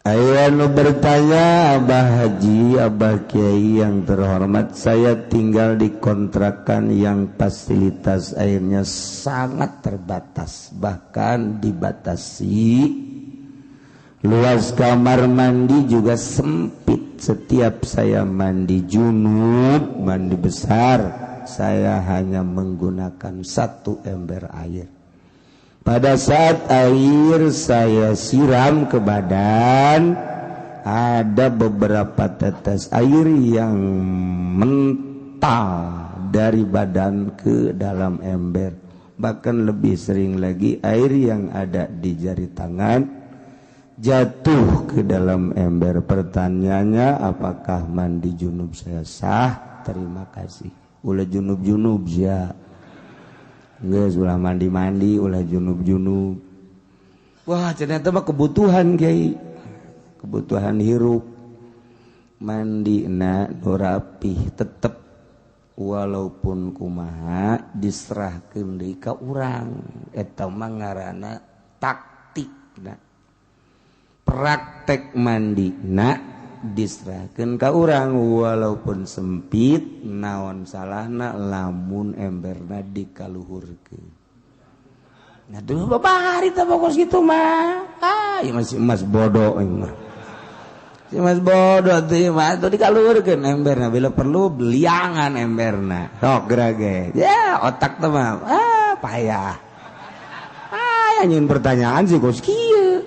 Aya nu bertanya, Abah Haji, Abah Kiai yang terhormat, saya tinggal di kontrakan yang fasilitas airnya sangat terbatas, bahkan dibatasi. Luas kamar mandi juga sempit. Setiap saya mandi junub, mandi besar, saya hanya menggunakan 1 ember air. Pada saat air saya siram ke badan, ada beberapa tetes air yang mental dari badan ke dalam ember. Bahkan lebih sering lagi air yang ada di jari tangan jatuh ke dalam ember. Pertanyaannya, apakah mandi junub saya sah? Terima kasih. Ulah junub-junub ya. Geus ulah mandi-mandi, ulah junub-junub. Wah, ternyata mah kebutuhan Kiai. Kebutuhan hirup. Mandina nu rapih tetep walaupun kumaha diserahkeun deui ka urang. Eta mah ngaranna taktikna. Praktek mandina diserahkeun ka urang walaupun sempit, naon salahna lamun emberna dikaluhurkeun. Nah dulu babari teh pokos kitu mah. Ieu masih emas bodoh ieu mah. Si emas bodoh teh mah tuh dikaluhurkeun emberna bila perlu liangan emberna. Sok gerage. Ya otak teh mah payah. Nyeun pertanyaan sih kos kieu.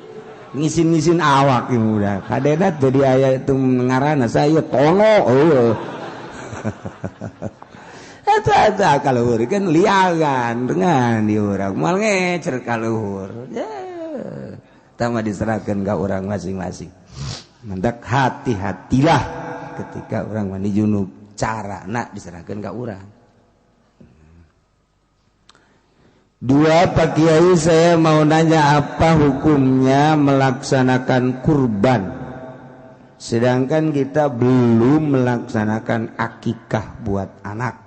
Ngisin-ngisin awak ini udah kadena jadi ayah itu ngarana saya tono eta kaluhur kan liangan dengan di urang moal ngecer kaluhur ya tama diserahkeun ka urang masing-masing. Mendak hati-hatilah ketika urang mandi junub, carana diserahkeun ka urang. 2, Pak Kiai, saya mau nanya apa hukumnya melaksanakan kurban sedangkan kita belum melaksanakan akikah buat anak.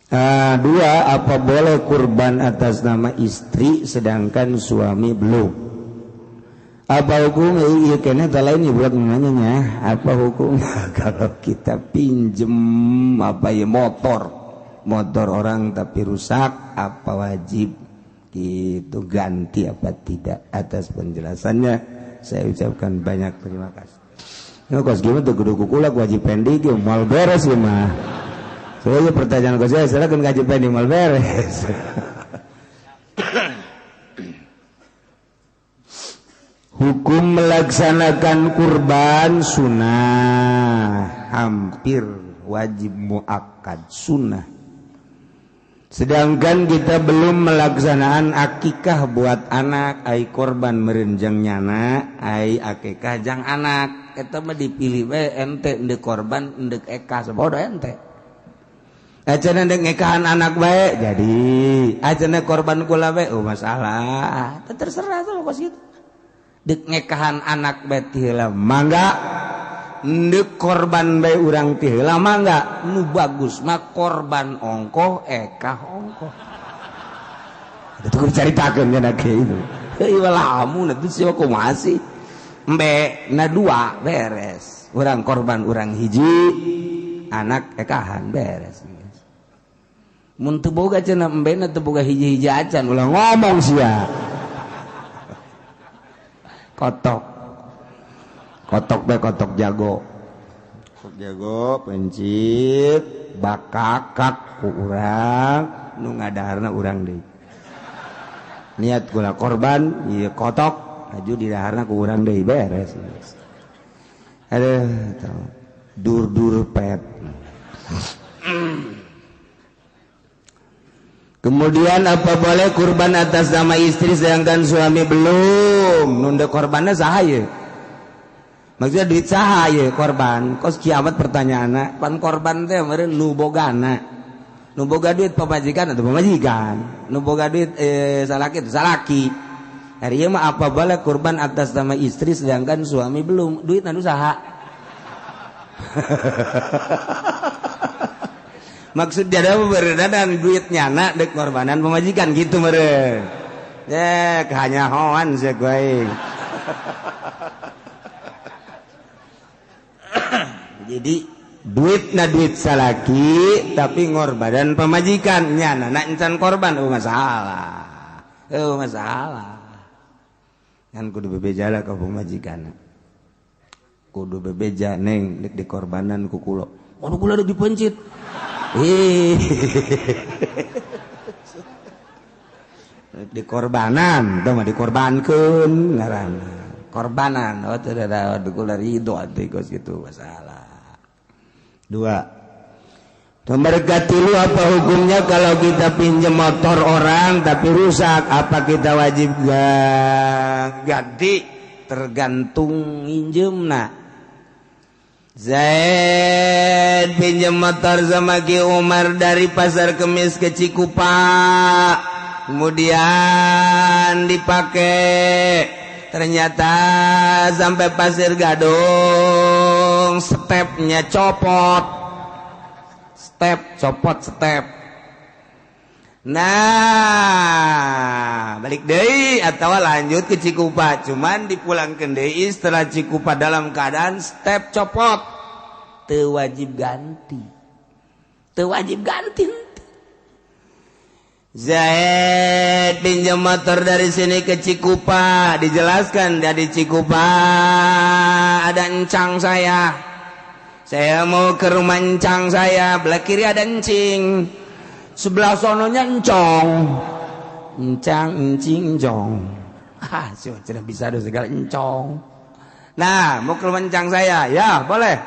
2, apa boleh kurban atas nama istri sedangkan suami belum? Apa hukum? Iya kena lain buat nanya apa hukumnya kalau kita pinjem motor orang tapi rusak, apa wajib gitu ganti apa tidak? Atas penjelasannya saya ucapkan banyak terima kasih. Nah, kos gimana tuh kudu kukulak wajib pendik mal beres ya mah. Soalnya pertanyaan kos saya silakan wajib pendik mal beres. Hukum melaksanakan kurban sunnah, hampir wajib muakkad sunnah. Sedangkan kita belum melaksanaan akikah buat anak, ai korban merenjang nyana, ai akikah jang anak. Eta mah dipilih we ente endek korban endek eka sabodo ente. Acan endek ngekahan anak bae jadi acan korban kula we masalah. Terserah tuh kos gitu. Dek ngekahan anak bae ti heula mangga. Ndek korban bae urang teh heula mangga nu bagus mah korban ongkoh ekah ongkoh. Itu kudu caritakeun cenah kitu. Ieu lamun atuh siwa kumaha sih? Embe na 2 beres. Urang korban urang hiji, anak ekahan beres. Mun teu boga cenah embena teu boga hiji-hiji acan ulah ngomong sia. Kotok jago pencit bakakak ku urang nu ngadaharna urang deui niat gula korban ieu kotok aju di daharna ku urang deui beres. Aduh dur pet. Kemudian apa boleh kurban atas nama istri sedangkan suami belum? Nunda korbannya saha ye? Maksudnya duit saha ye korban? Kos kiamat pertanyaanna, pan korban teh meureun nu bogana. Nu boga duit pamajikan atau pamajikan. Nu boga duit salaki atau salaki. Hari ieu mah apa boleh kurban atas nama istri sedangkan suami belum? Duit anu saha? Maksud dia ada beredadan duit nyana dek korbanan pemajikan gitu meren. Hanya hoan sih gue. jadi duit salaki tapi ngorbanan pemajikannya anak encan korban masalah kan kudu bebeja lah ka pemajikan kudu bebeja neng dek dikorbanan ku kulo kula dek dipencit dikorbanan tuh mah dikorbankeun ngaranna korbanan teu da kula ridho atuh gitu masalah. 2 nomor katilu apa hukumnya kalau kita pinjam motor orang tapi rusak apa kita wajib ganti tergantung injemna. Zaid pinjam motor sama Ki Umar dari Pasar Kemis ke Cikupa kemudian dipakai ternyata sampai Pasir Gadung stepnya copot step nah balik deui atau lanjut ke Cikupa cuman dipulangkeun deui setelah Cikupa dalam keadaan step copot teu wajib ganti Zaid pinjam motor dari sini ke Cikupa dijelaskan dari Cikupa ada encang saya mau ke rumah encang saya belah kiri ada encing sebelah sononya encong encing sudah bisa ada segala encong nah mau ke rumah encang saya ya boleh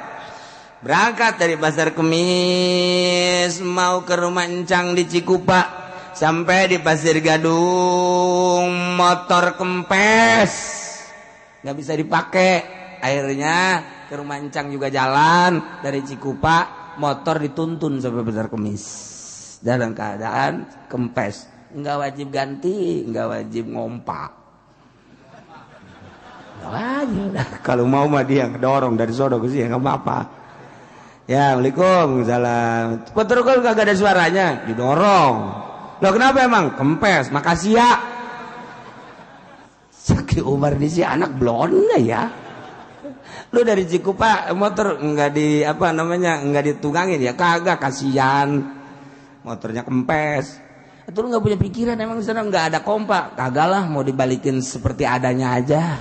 berangkat dari Pasar Kemis mau ke rumah encang di Cikupa sampai di Pasir Gadung motor kempes nggak bisa dipakai akhirnya ke rumah encang juga jalan dari Cikupa motor dituntun sampai Pasar Kemis dalam keadaan kempes nggak wajib ganti nggak wajib ngompak nggak wajib kalau mau mah dia ngedorong dari sono ke sini nggak apa-apa ya Assalamualaikum salam motor kan kagak ada suaranya didorong. Loh kenapa emang? Kempes, makasih ya. Saki Umar di si anak blonde ya. Lu dari Cikupa motor enggak enggak ditungangin ya kagak kasihan. Motornya kempes. Itu lu enggak punya pikiran emang di sana enggak ada kompak. Kagak lah mau dibalikin seperti adanya aja.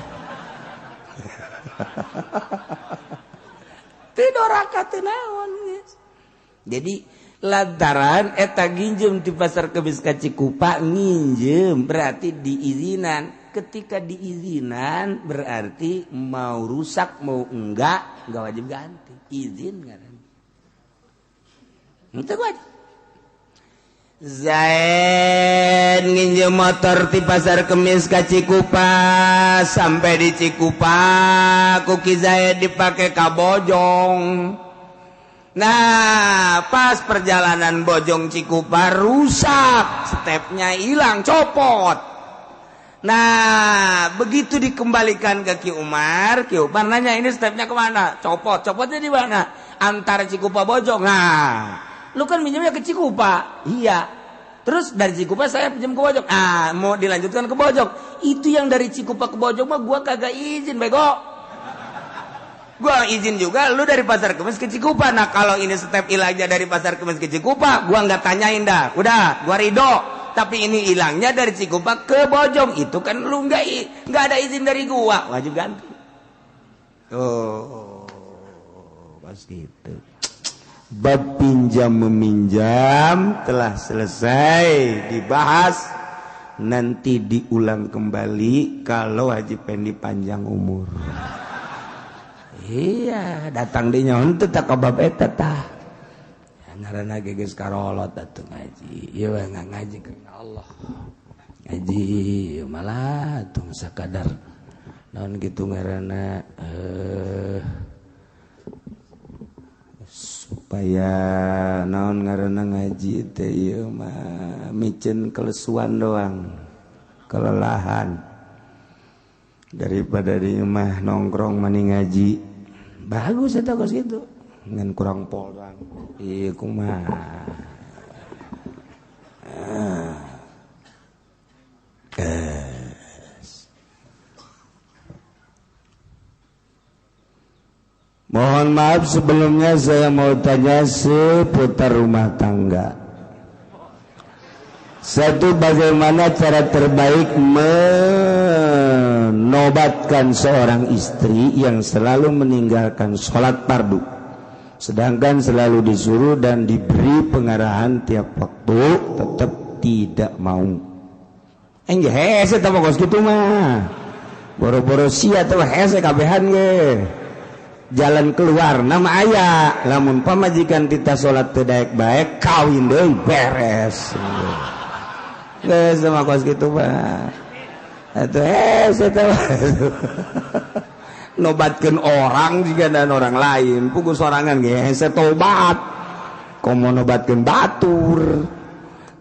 Tidak rakat naon guys. Jadi lantaran eta nginjem di Pasar Kemis ka Cikupa nginjem berarti diizinan ketika diizinan berarti mau rusak mau enggak wajib ganti izin kan itu wajib Zaid nginjem motor di Pasar Kemis ka Cikupa sampai di Cikupa kuki Zaid dipakai ka Bojong. Nah pas perjalanan Bojong Cikupa rusak stepnya hilang copot. Nah begitu dikembalikan ke Ki Umar nanya ini stepnya kemana copotnya di mana antara Cikupa Bojong. Nah lu kan minjemnya ke Cikupa iya terus dari Cikupa saya pinjam ke Bojong mau dilanjutkan ke Bojong itu yang dari Cikupa ke Bojong mah gua kagak izin bego. Gua izin juga lu dari Pasar Kemis ke Cikupa. Nah kalau ini step hilangnya dari Pasar Kemis ke Cikupa gua nggak tanyain dah udah gua ridho tapi ini hilangnya dari Cikupa ke Bojong itu kan lu nggak ada izin dari gua wajib ganti. Pas gitu bab pinjam meminjam telah selesai dibahas nanti diulang kembali kalau Haji Pendi panjang umur. Iya datang di nyon teh tak bab eta tah ngaranna geus karolot atuh ngaji ieu nggak ngaji karena Allah ngaji malah atuh sakadar naon kitu ngaranna supaya naon ngaranna ngaji teh ieu mah micen kelesuan doang kelelahan daripada di rumah nongkrong mani ngaji bagus eta kos gitu ngan kurang pol doang ieu kumaha Mohon maaf sebelumnya saya mau tanya seputar rumah tangga. Satu, bagaimana cara terbaik menobatkan seorang istri yang selalu meninggalkan sholat fardu, sedangkan selalu disuruh dan diberi pengarahan tiap waktu tetap tidak mau. Enggak hese tau kos gitu mah. Boro-boro sia teh hese kabehan ge. Jalan keluar nama aya, lamun pamajikan tita salat teu daek bae kawin deui beres. Geus sama kos kitu mah. Atuh hese teh. Nobatkeun orang juga dan orang lain, puguh sorangan ge hese tobat. Komo nobatkeun batur.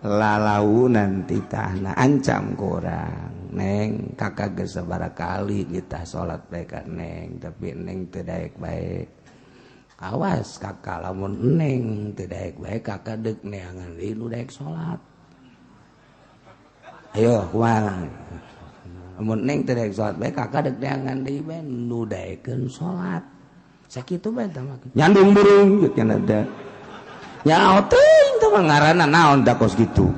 Lalaunan titahna ancam kurang. Neng kakak geus sabaraha kali kita salat bae ka neng, tapi neng teu daek bae. Awas kakak lamun neng teu daek bae kakak deuk neangan deui nu daek salat. Ayo kumaha? Lamun neng teu daek salat bae kakak deuk neangan deui bae nu daekeun salat. Sakitu bae tah mah. Nyandung burung cenah teh. Nyaho teuing teh mah ngaranna naon da kos kitu.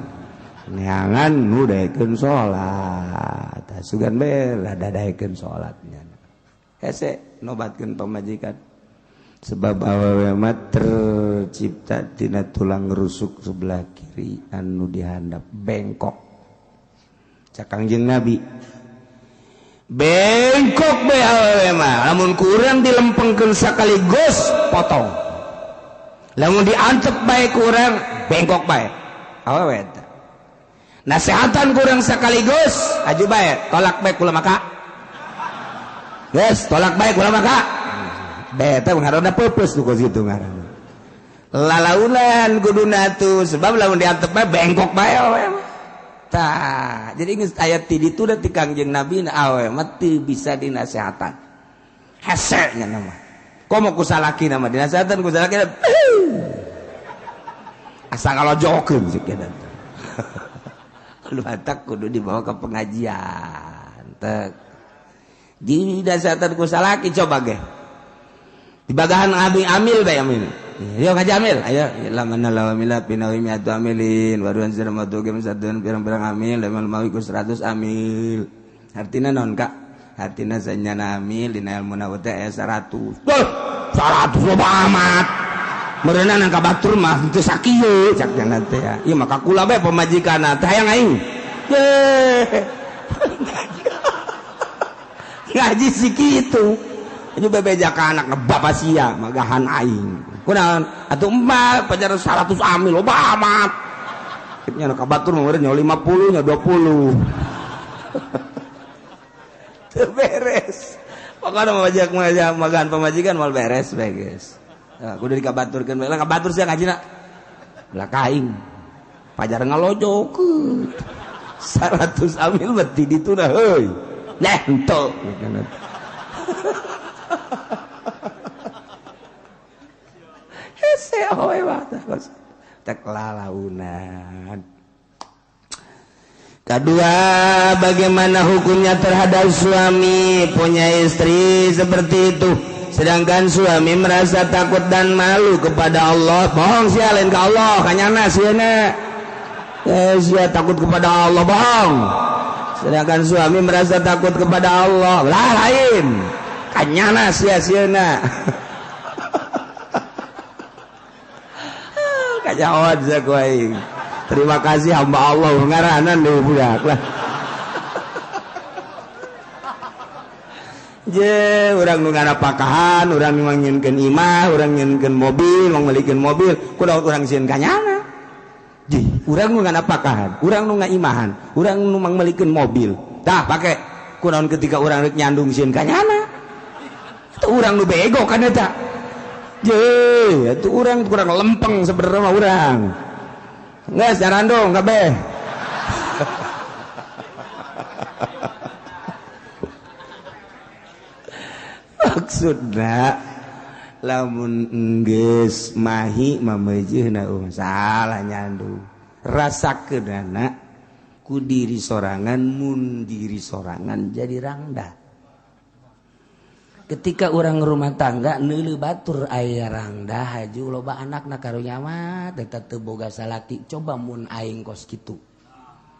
Neangan nu daekeun salat, sugan bae rada daekeun salatnya. Hese nobatkeun pamajikan. Sebab awewe mah tercipta tina tulang rusuk sebelah kiri anu dihandap bengkok. Cak Kangjeng Nabi. Bengkok bae awewe mah, lamun kurang dilempengkeun sakaligus potong. Lamun diantep bae kurang bengkok bae. Awewe teh. Nasehatan kurang sekaligus aju bae tolak bae kula maka geus tolak bae kula maka beta ngaranna peupeus tuh kos kitu ngaranna lalaunan kuduna tuh sebab lamun diantep bae bengkok bae awe tah jadi geus aya ti ditu da ti Kangjeng Nabi awe mah teu bisa dinasehatan hese nya nama komo ku salaki nama dinasehatan ku salaki asa ngalojokeun sakitu lu hatak kudu dibawa ke pengajian tek di dasatan ku salaki coba ge di bagahan abi amil bae amil ayo ngaji amil ayo lamana lawamila pinawi mi'atu amilin waruan siramatu gem satun pirang-pirang amil lamal mawi ku 100 amil artina naon Kak artina sanyana amil dina ilmu na teh 100 100 loba amat meureunan angka batur mah teu sakieu cak jangan teh ya. Ieu mah kakula bae pamajikanna teh hayang aing. Ngaji si kitu. Ini bebeja ka anak bapak sia magahan aing. Kunaon atuh emak pajar 100 amil loba amat. Nya angka batur mah meureun nya 50 nya 20. Teu beres. Pokona magahan pamajikan moal beres bae geus. Kudu dikabaturkeun bae. Kabatur sia ngajina. Lah kaing. Pajar ngalojokeun. 100 amil beti dituna heuy. Nah henteu. Hese howe wae tek lalaunan. Kedua, bagaimana hukumnya terhadap suami punya istri seperti itu? Sedangkan suami merasa takut dan malu kepada Allah. Bohong sia lain ke Allah kanyana sieuna. Sia takut kepada Allah bohong. Sedangkan suami merasa takut kepada Allah. Lah lain. Kanyana sia-sieuna. Kajawan sia ku aing. Terima kasih hamba Allah ngaranan deui budak lah. Je, orang nu ngana pakahan, orang nu nginkeun imah, orang nginkeun mobil, ngelikeun mobil, kunaon urang sieun kanyana. Je, urang nu ngana pakahan, urang nu ngaimahan, urang nu ngelikeun mobil. Tah pake kunaon ketika urang rek nyandung sieun kanyana. Itu urang nu bego kan eta. Je, itu urang kurang lempeng sebenarnya mah urang. Geus jarandong kabeh. Maksudna lamun geus mahi mameujeuna salah nyandu rasakeunana ku diri sorangan mun diri sorangan jadi rangda ketika orang rumah tangga neuleuh batur aya rangda haju loba anakna karunya mah tetep teu boga salaki coba mun aing kos kitu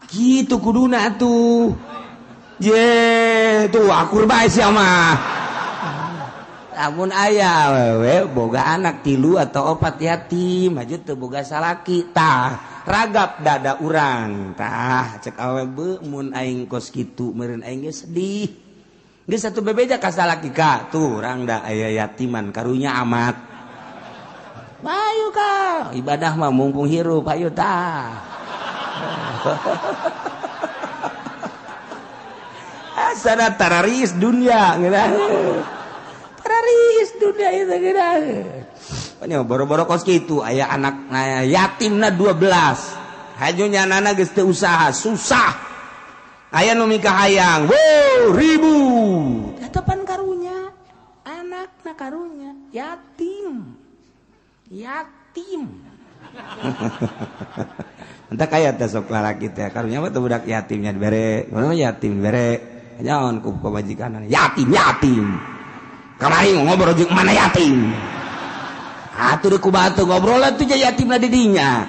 kitu kuduna atuh je tuh akur bae sia mah amun aya wewe boga anak 3 atau 4 yatim maju teu boga salaki tah ragap dada urang tah cek awewe beu mun aing kos kitu meureun aing ge sedih geus satu bebeja ka salaki ka tuh urang da aya yatiman karunya amat ayo ka ibadah mah mumpung hirup ayo tah asana tararis dunia geura tararis dunia itu geura nya boro-boro kos kitu aya anak yatimna 12 hajunya nana geus teu usaha susah aya nu mikah hayang ribu tetepan karunya anakna karunya yatim entah kaya teh sok lalaki teh karunya mah teu budak yatimnya dibere mana yatim dibere nyaon ku pamajikanna yatim kamari ngobrol jeung mana yatim atuh ku batu ngobrol atuh jeung yatimna di dinya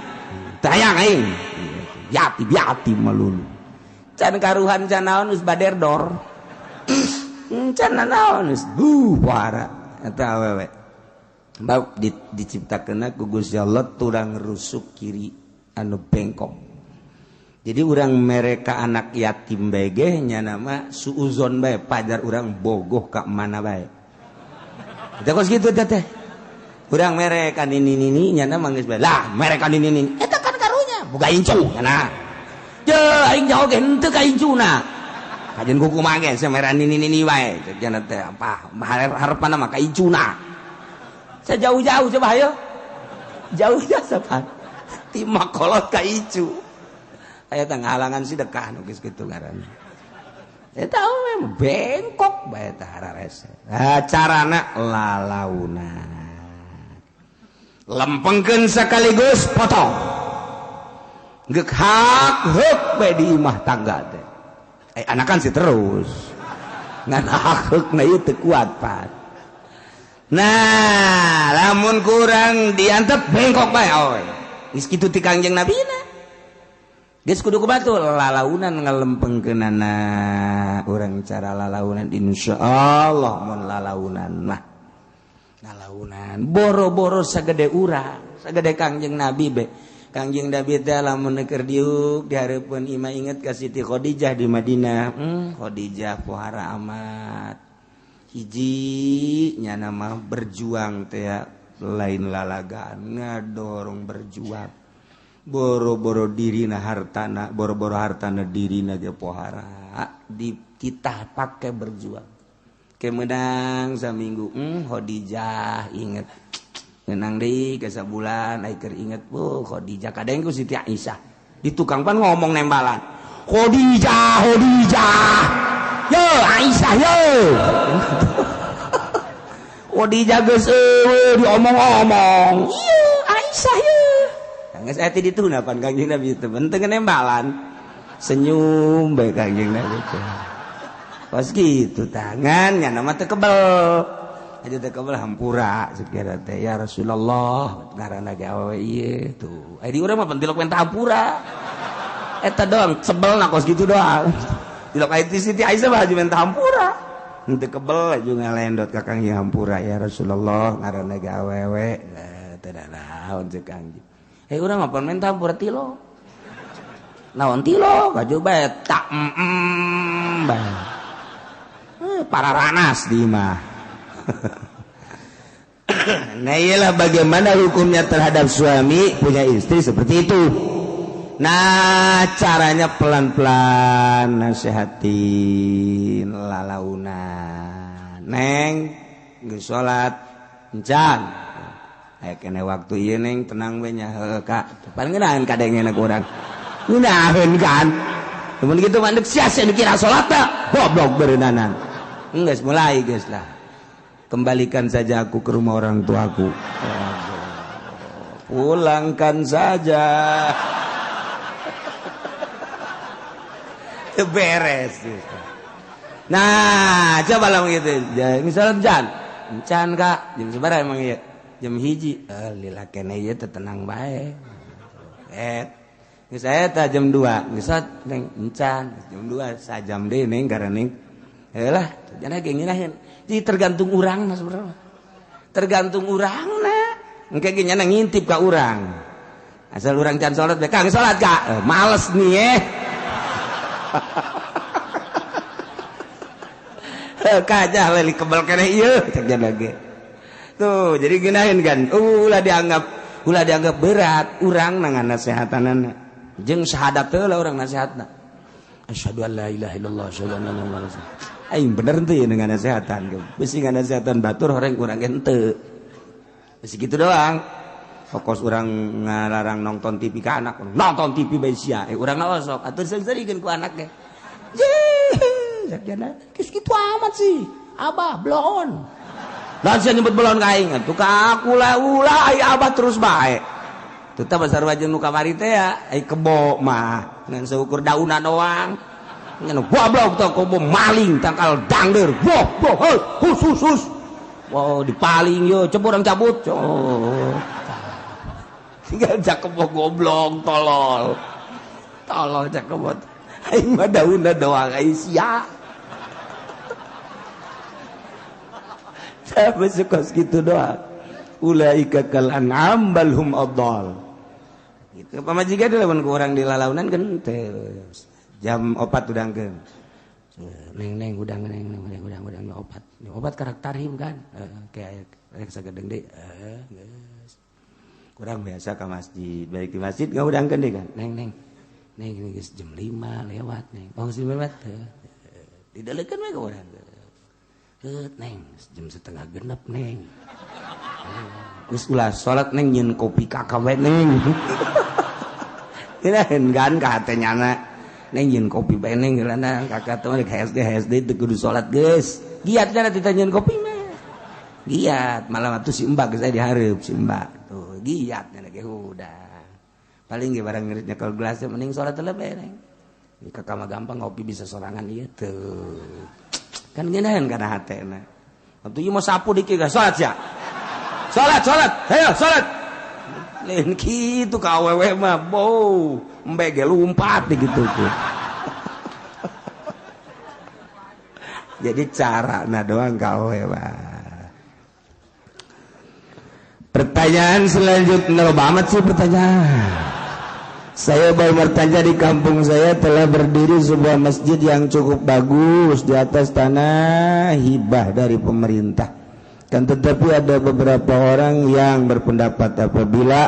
teu hayang aing yatim malulu can karuhan can naon geus baderdor can naon geus para eta awewe bab diciptakeunna ku Gusti Allah turang rusuk kiri anu bengkok jadi urang mereka anak yatim bae ge nya nama suuzon bae pajar urang bogoh ka mana bae eta kos kitu teh urang mereka nini nya nama geus bae lah mereka nini eta kan karunya boga incu nya je aing jauh ge henteu ka incuna kajen kuku mah ge samera nini wae cenah teh apa harepanna mah ka incuna sejauh-jauh coba ayo jauh-jauh sapan ti makolot ka icu aya teh ngahalangan sedekah nu geus kitu ngaranna eta we bengkok bae teh hararese carana lalaunan lempengkeun sakaligus potong geuk hak bae di imah tangga teh anakan sih terus ngan hak-hakna ieu teu kuat pan nah lamun kurang diantep bengkok bae oy geus kitu ti Kangjeng Nabina geus kudu kubatu lalaunan ngalempengkeunana urang cara lalaunan insyaallah mun lalaunan mah lalaunan boro-boro sagede urang sagede Kangjeng Nabi be Kangjeng Nabi teh lamun keur diuk dihareupeun imah inget ka Siti Khadijah di Madinah Khadijah pohara amat hiji nya nama berjuang teh lain lalagaan ngadorong berjuang boro-boro dirina hartana boro-boro hartana dirina ge pohara dititah pake berjuang kemenang saminggu Khadijah inget ngenang deui ke sabulan ai keur inget Khadijah kadang ku Siti Aisyah di tukang pan ngomong nembalan Khadijah yo Aisyah yo Khadijah geus eueuh diomong-omong ieu Aisyah yo geus aya di ditu pan Kangjeng Nabi teh penting nembalan senyum bae Kangjeng Nabi teh pas kitu tangan nya nama teu kebel aja teh kebel hampura sekira teh ya Rasulullah ngaranna ge awewe ieu tuh di urang mah pentilok men hampura eta doang sebelna kos gitu doang tilok aya ti Siti Aisyah mah men hampura henteu kebel aju ngalendot ka Kangjeng hampura ya Rasulullah ngaranna ge awewe teh da naon ceuk Kangjeng urang mah men hampura tilo naon tilo baju bae tak bae para ranas di mah nah iyalah bagaimana hukumnya terhadap suami punya istri seperti itu. Nah caranya pelan-pelan nasihatin lalaunan neng geus salat encan aya kene waktu ieu neng tenang we nya heuh Kak paling ngeunaheun kadengena ku urang ngeunaheun kan mun kitu mah deuk sia-sia dikira salat teh goblok beureunanan geus mulai geus lah kembalikan saja aku ke rumah orang tuaku. Pulangkan saja. Beres. Nah, coba lah gitu. Misalnya encan Kak, jam sabaraha emang ieu? Jam 1. Lila kene ieu teh tenang bae. Geus eta jam 2. Geus neng encan jam 2 sajam deui neng karening. Heulah, cenah ge ngeunaheun. Jadi tergantung urangna sebenarnya. Tergantung urangna. Engke ge nyana ngintip ka urang. Asal urang can salat bae, Kang salat Kak. Males nih kajah leli kebal kene ieu cek lagi. Tuh, jadi geunaheun kan. Ulah dianggap berat urang nangan nasehatanana. Jeung syahadat teh lah urang nasehatna. Asyhadu an la ilaha illallah asyhadu anna muhammadar rasulullah. Aing bener teh dengan nasehatan. Bisi nganasehatan batur horeng urang henteu. Bisi kitu doang. Fokus urang ngalarang nonton TV ka anak. Nonton TV bae sia. Urangna osok atuh seuseurikeun ku anak ge. Jana geus kitu amat sih. Abah blon. Lawan sia nyebut blon ka aing atuh ka aku lah ulah ai abah terus bae. Teu tah basarua jeung nu kamari teh ya ai kebo mah ngan seukur daunan doang. Ngan goblok teh kebo maling tangkal dangdeur. Boh hus. Wow dipaling yo coba urang cabut. Tinggal cak kebo goblok tolol cak kebo. Aing mah daunna doang ai sia. Saya suka gitu doang. Ulaika kal an'am bal hum adall. Gitu pamajikan teh lamun ku urang di lalaunan kan teh jam 4 udangkeun. Neng udang opat. Opat karaktarim kan. Kayak sagedeng deui. Geus. Kurang biasa ka masjid. Balik di masjid ngaudangkeun deui kan. Neng geus jam 5 lewat neng. Oh geus lewat. Didalekeun we ka urang. Neng jam 5:30 neng. Geus ulah salat neng nyeun kopi kakak we neng. Kirain kan ka hate nyana. Neng nyeun kopi bae neng geulana kakak teh rek HSD teu kudu salat geus. Giat cenah ditanyeun kopi mah. Giat malam atuh si Mbak geus aya di hareup si Mbak. Tuh giat cenah ge udah. Paling ge barang ngerit nyekel gelas mending salat teh bae neng. Di kakak mah gampang ngopi bisa sorangan ieu teu. Kan geunaheun kana hatena. Atuh ieu mah sapu dikit ga salat sia. Salat. Hayo salat. Lain kitu ka awewe mah bow, embe ge lumpat gitu tuh. Jadi carana doang ka awewe mah. Pertanyaan selanjutnya banget sih pertanyaan. Saya baru bertanya di kampung saya telah berdiri sebuah masjid yang cukup bagus di atas tanah hibah dari pemerintah. Kan tetapi ada beberapa orang yang berpendapat apabila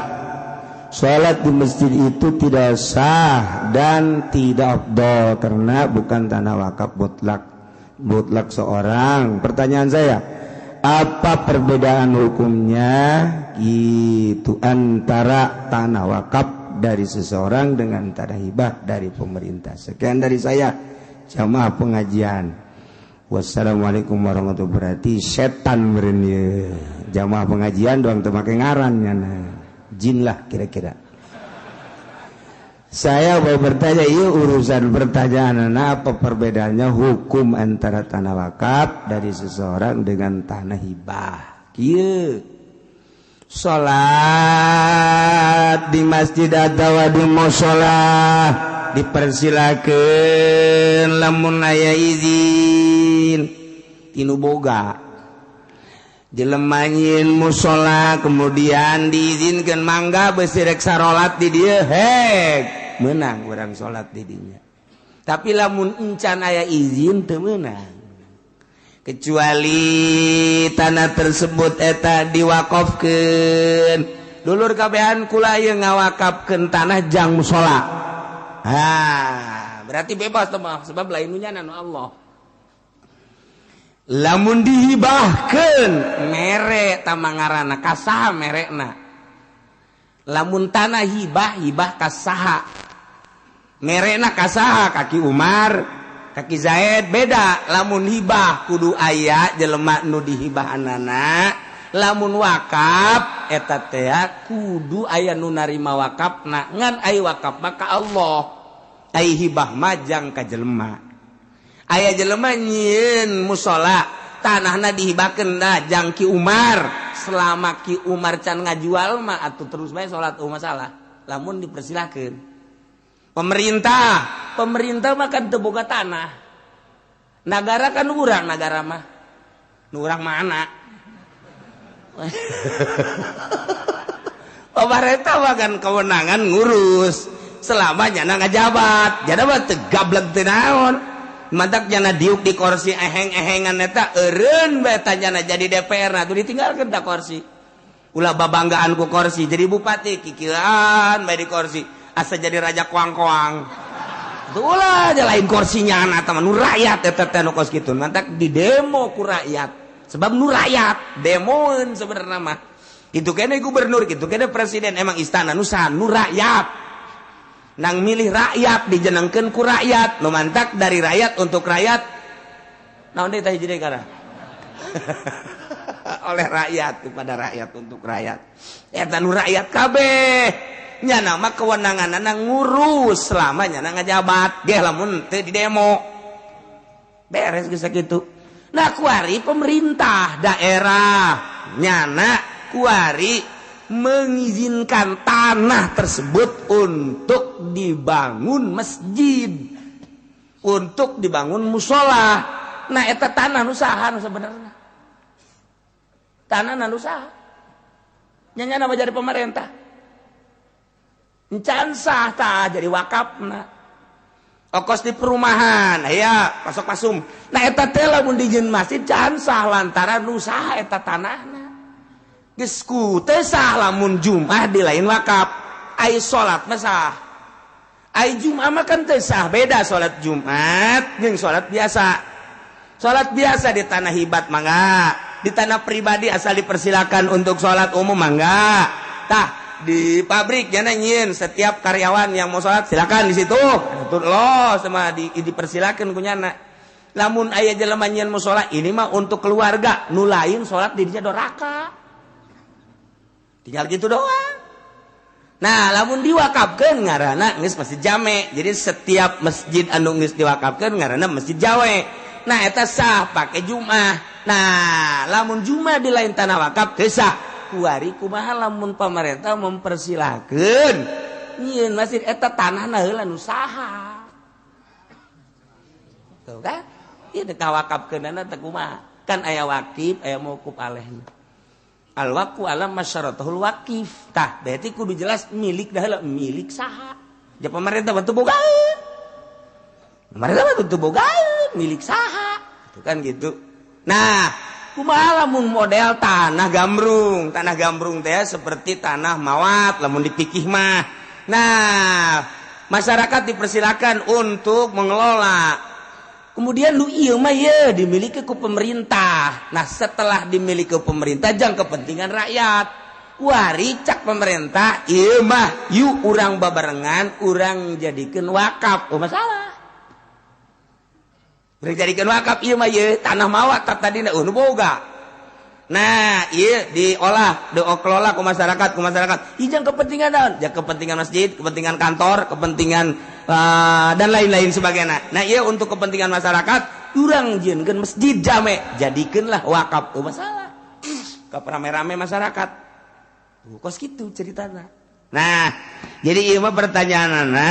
sholat di masjid itu tidak sah dan tidak afdol karena bukan tanah wakaf mutlak seorang. Pertanyaan saya, apa perbedaan hukumnya itu antara tanah wakaf dari seseorang dengan tanah hibah dari pemerintah? Sekian dari saya, jamaah pengajian. Wassalamualaikum warahmatullahi wabarakatuh. Berarti setan meureun ieu. Jamaah pengajian doang teu make ngaran nyana. Jin lah kira-kira. Saya mau bertanya, ieu urusan pertanyaan apa perbedaannya hukum antara tanah wakaf dari seseorang dengan tanah hibah? Kieu. Salat di masjid atawa di mushola dipersilakeun lamun aya izin tinu boga. Jelema nyin mushola kemudian diizinkeun mangga beusi rek sarolat di dieu hek meunang urang salat di dinya. Tapi lamun encan aya izin teu meunang. Kecuali tanah tersebut eta diwakafkeun. Dulur kabehan kula ieu ngawakafkeun tanah jang mushola. Berarti bebas teh mah sebab lain nu nyana Allah. Lamun dihibahkeun mere tamangarana kasaha merekna. Lamun tanah hibah kasaha. Merekna kasaha kaki Umar kaki Zaid beda. Lamun hibah kudu aya jelema nu dihibahanana. Lamun wakaf eta teh kudu aya nu narima wakafna. Ngan ai wakaf mah ka Allah. Ai hibah mah jang ka jelema. aya jelema nyieun musola tanahna dihibakeun da jang Ki Umar selama Ki Umar can ngajual mah atuh terus bae salat masalah lamun dipersilakeun pemerintah mah kan teu boga tanah negara kan urang negara mah nu urang mana pemerintah mah kan kewenangan ngurus selamanya ngajabat jadabat teu gablek teu naon mantak jana diuk di kursi eheng-ehengan eta eureun bae tanyana jadi DPR nah tuh ditinggalkeun da kursi ulah babanggaan ku kursi jadi bupati kikieuan bae di kursi asa jadi raja koang-koang tuh ulah aja lain kursinya anak teman nu rakyat eta teh nu kos kitu mantak di demo ku rakyat sebab nu rakyat demoeun sebenarnya mah kitu kene gubernur kitu kene presiden emang istana nu saha nu rakyat nang milih rakyat dijenengkeun ku rakyat nu mantak dari rakyat untuk rakyat naon deui tah hiji deui kana oleh rakyat kepada rakyat untuk rakyat eta nu rakyat kabeh nya nama kewenanganna ngurus selamanya ngajabat ge lamun teu di demo beres geus sakitu nah kuari pemerintah daerah nyana kuari mengizinkan tanah tersebut untuk dibangun masjid untuk dibangun musola nah eta tanah nu saha nu sabenerna tanah nu saha nya nama jadi pemerintah encan sah tah jadi wakafna ongkos di perumahan aya pasok pasum nah eta teh lamun dijieun masjid can sah lantaran nu saha eta tanahna geus ku teh sah lamun Jumat di lain wakaf ai salat mah sah ai Jumat mah kan teh sah beda salat Jumat jeung salat biasa di tanah hibat mangga di tanah pribadi asal dipersilakan untuk salat umum mangga tah di pabrik jangan nyieun setiap karyawan yang mau salat silakan di situ tuh lo sama dipersilakan kunyana lamun aya jelema nyieun mau salat ini mah untuk keluarga nu lain salat di dinya doraka tinggal gitu doang nah lamun diwakafkeun ngaranna geus masjid jame jadi setiap masjid anu geus diwakafkeun ngaranna masjid jawe nah eta sah pake Jumat nah lamun Jumat di lain tanah wakaf teu sah kuari kumaha lamun pemerintah mempersilahkeun nyieun masjid eta tanahna heula nu saha tuh kan ieu teh kawakafkeunana teh kumaha kan aya wakif aya mauquf alaihna al waqfu ala masyaratul waqif tah berarti kudu jelas milik dah heula milik saha ja pemerintah bantu bogaeun pemerintah bantu bogaeun milik saha itu kan gitu nah kumaha lamun model tanah gambrung teh seperti tanah mawat lamun dipikih mah nah masyarakat dipersilakan untuk mengelola kemudian lu ieu mah ye dimiliki ku pemerintah nah setelah dimiliki ku pemerintah jang kepentingan rakyat wari cak pemerintah ieu mah yuk urang babarengan urang jadikeun wakaf masalah urang jadikeun wakaf ieu mah ye tanah mawat tadina nu boga nah ieu diolah dikelola ku masyarakat ijang kepentingan naon jang kepentingan masjid kepentingan kantor kepentingan dan lain-lain sebagainya nah iya untuk kepentingan masyarakat urang jieunkeun masjid jame jadikeunlah wakaf tuh masalah ke rame-rame masyarakat kos gitu ceritana nah jadi ieu mah pertanyaanna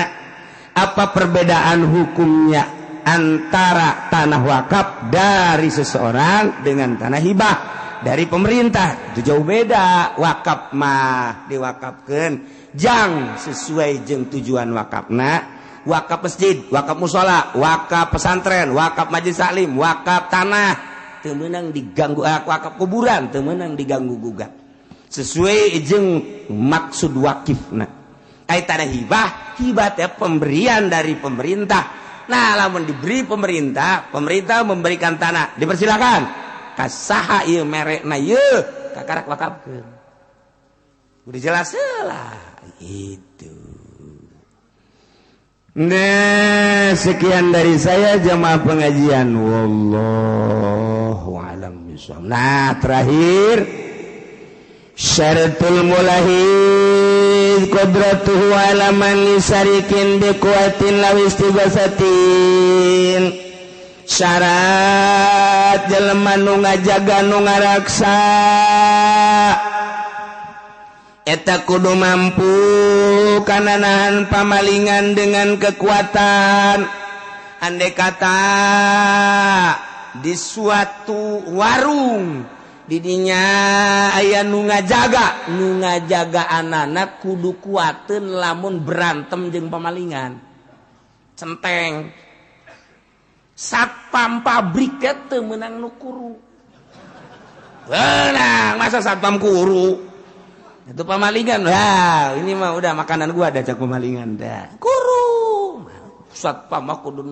apa perbedaan hukumnya antara tanah wakaf dari seseorang dengan tanah hibah dari pemerintah itu jauh beda wakaf mah diwakafkeun jang sesuai jeung tujuan wakafna wakaf masjid, wakaf musola, wakaf pesantren, wakaf majelis taklim, wakaf tanah, teu meunang diganggu wakaf kuburan, teu meunang diganggu gugat. Sesuai jeung maksud wakifna. Ai tanah hibah teh pemberian dari pemerintah. Nah, lamun diberi pemerintah memberikan tanah, dipersilakan. Kasaha ieu merekna ieu kakarak wakafkeun. Udah jelas lah itu. Nah, sekian dari saya jamaah pengajian. Wallahu a'lam bishawab. Nah, terakhir syaratul mulahid qudratuhu ala man lisarikin biquatin law istibasatin syarat jelema nu ngajaga nu ngaraksa eta kudu mampu kana nahan pamalingan dengan kekuatan. Andai kata di suatu warung didinya aya nu ngajaga anak kudu kuateun lamun berantem jeung pamalingan. Centeng satpam pabrik teu meunang nu kuru. Beunang masa satpam kuru. Itu pamalingan. Wah, ini mah udah makanan gua ada cak pamalingan dah. Kuru. Satpam mah kudu